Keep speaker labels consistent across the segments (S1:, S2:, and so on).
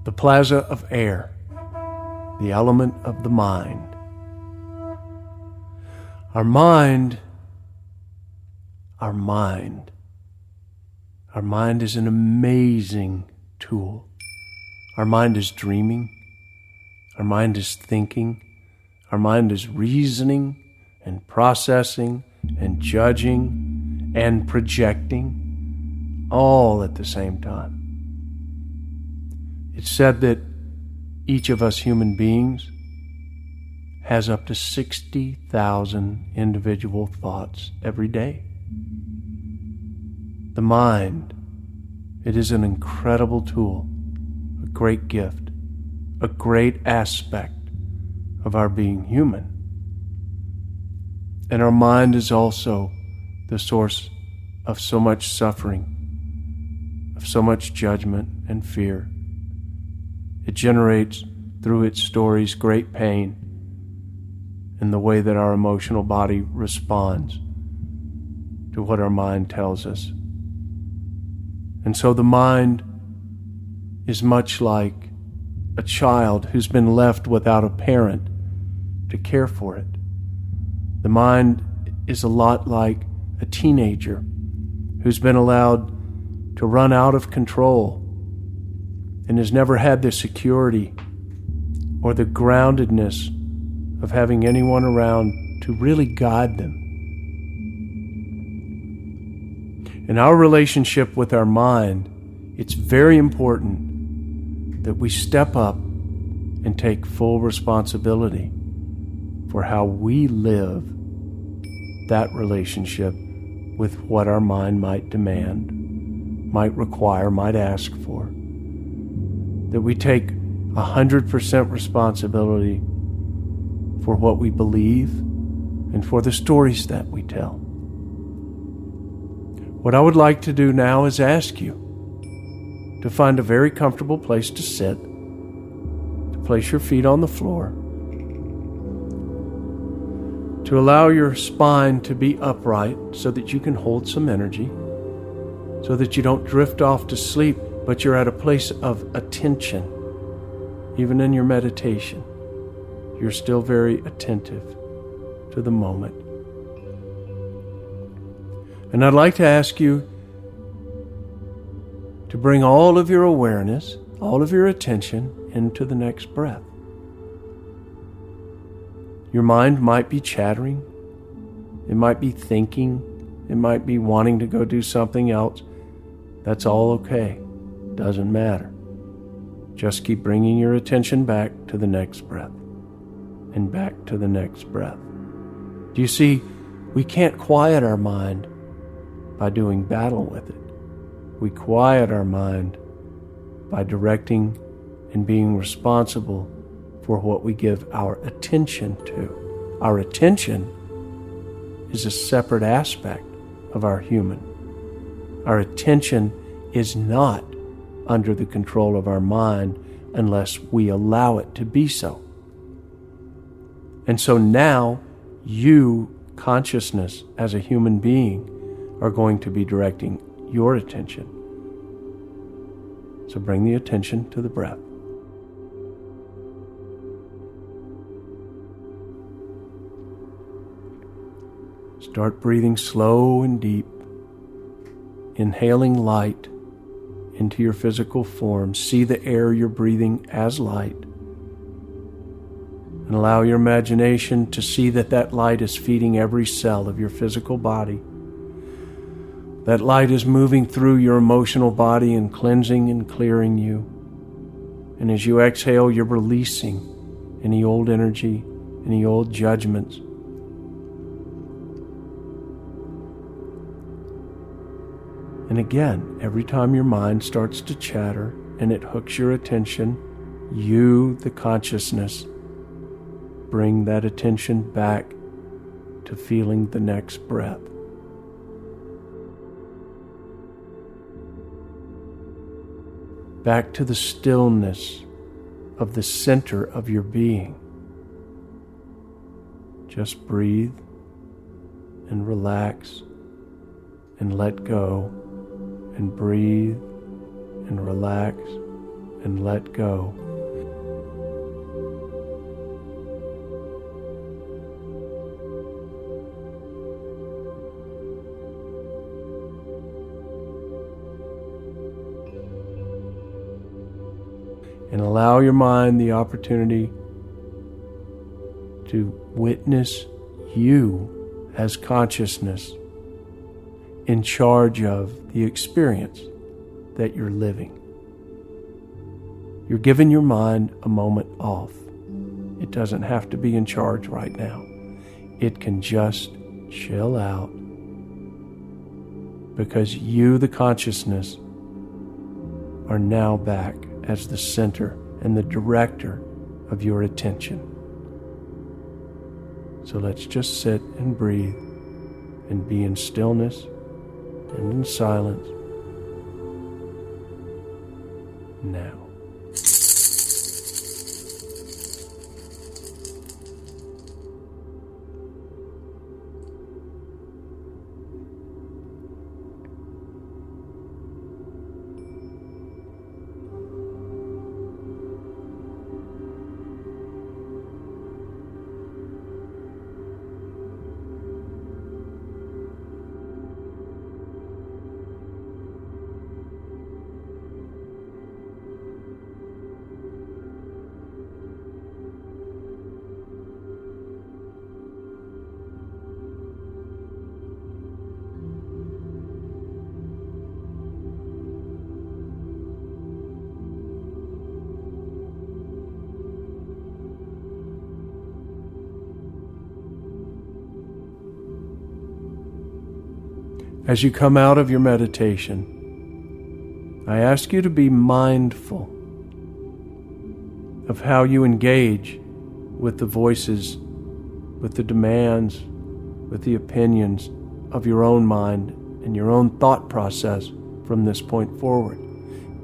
S1: the plaza of air, the element of the mind. Our mind is an amazing tool. Our mind is dreaming. Our mind is thinking. Our mind is reasoning and processing and judging and projecting, all at the same time. It's said that each of us human beings has up to 60,000 individual thoughts every day. The mind, it is an incredible tool, a great gift, a great aspect of our being human. And our mind is also the source of so much suffering, of so much judgment and fear. It generates, through its stories, great pain in the way that our emotional body responds to what our mind tells us. And so the mind is much like a child who's been left without a parent to care for it. The mind is a lot like a teenager who's been allowed to run out of control and has never had the security or the groundedness of having anyone around to really guide them. In our relationship with our mind, it's very important that we step up and take full responsibility for how we live that relationship with what our mind might demand, might require, might ask for. That we take 100% responsibility for what we believe and for the stories that we tell. What I would like to do now is ask you to find a very comfortable place to sit, to place your feet on the floor, to allow your spine to be upright so that you can hold some energy, so that you don't drift off to sleep, but you're at a place of attention. Even in your meditation, you're still very attentive to the moment. And I'd like to ask you to bring all of your awareness, all of your attention into the next breath. Your mind might be chattering. It might be thinking. It might be wanting to go do something else. That's all okay. Doesn't matter. Just keep bringing your attention back to the next breath and back to the next breath. Do you see, we can't quiet our mind by doing battle with it. We quiet our mind by directing and being responsible for what we give our attention to. Our attention is a separate aspect of our human. Our attention is not under the control of our mind unless we allow it to be so. And so now you, consciousness as a human being, are going to be directing your attention. So bring the attention to the breath. Start breathing slow and deep, inhaling light into your physical form. See the air you're breathing as light. And allow your imagination to see that that light is feeding every cell of your physical body. That light is moving through your emotional body and cleansing and clearing you. And as you exhale, you're releasing any old energy, any old judgments. And again, every time your mind starts to chatter and it hooks your attention, you, the consciousness, bring that attention back to feeling the next breath. Back to the stillness of the center of your being. Just breathe and relax and let go, and breathe and relax and let go. And allow your mind the opportunity to witness you as consciousness in charge of the experience that you're living. You're giving your mind a moment off. It doesn't have to be in charge right now. It can just chill out because you, the consciousness, are now back as the center and the director of your attention. So let's just sit and breathe and be in stillness and in silence now. As you come out of your meditation, I ask you to be mindful of how you engage with the voices, with the demands, with the opinions of your own mind and your own thought process from this point forward.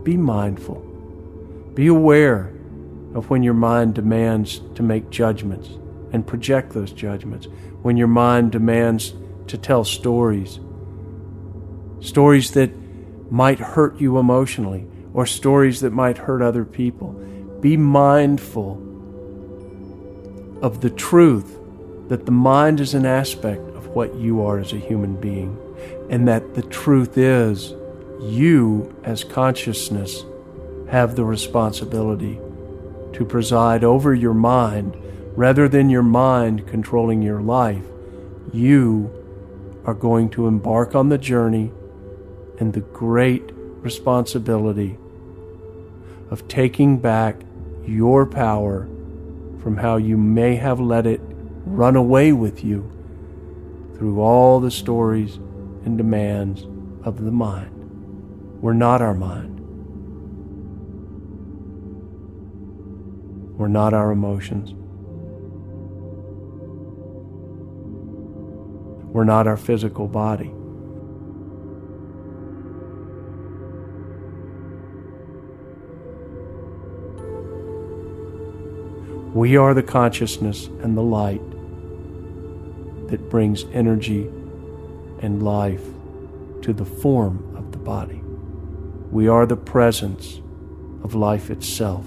S1: Be mindful. Be aware of when your mind demands to make judgments and project those judgments, when your mind demands to tell stories that might hurt you emotionally, or stories that might hurt other people. Be mindful of the truth that the mind is an aspect of what you are as a human being, and that the truth is you as consciousness have the responsibility to preside over your mind rather than your mind controlling your life. You are going to embark on the journey and the great responsibility of taking back your power from how you may have let it run away with you through all the stories and demands of the mind. We're not our mind. We're not our emotions. We're not our physical body. We are the consciousness and the light that brings energy and life to the form of the body. We are the presence of life itself.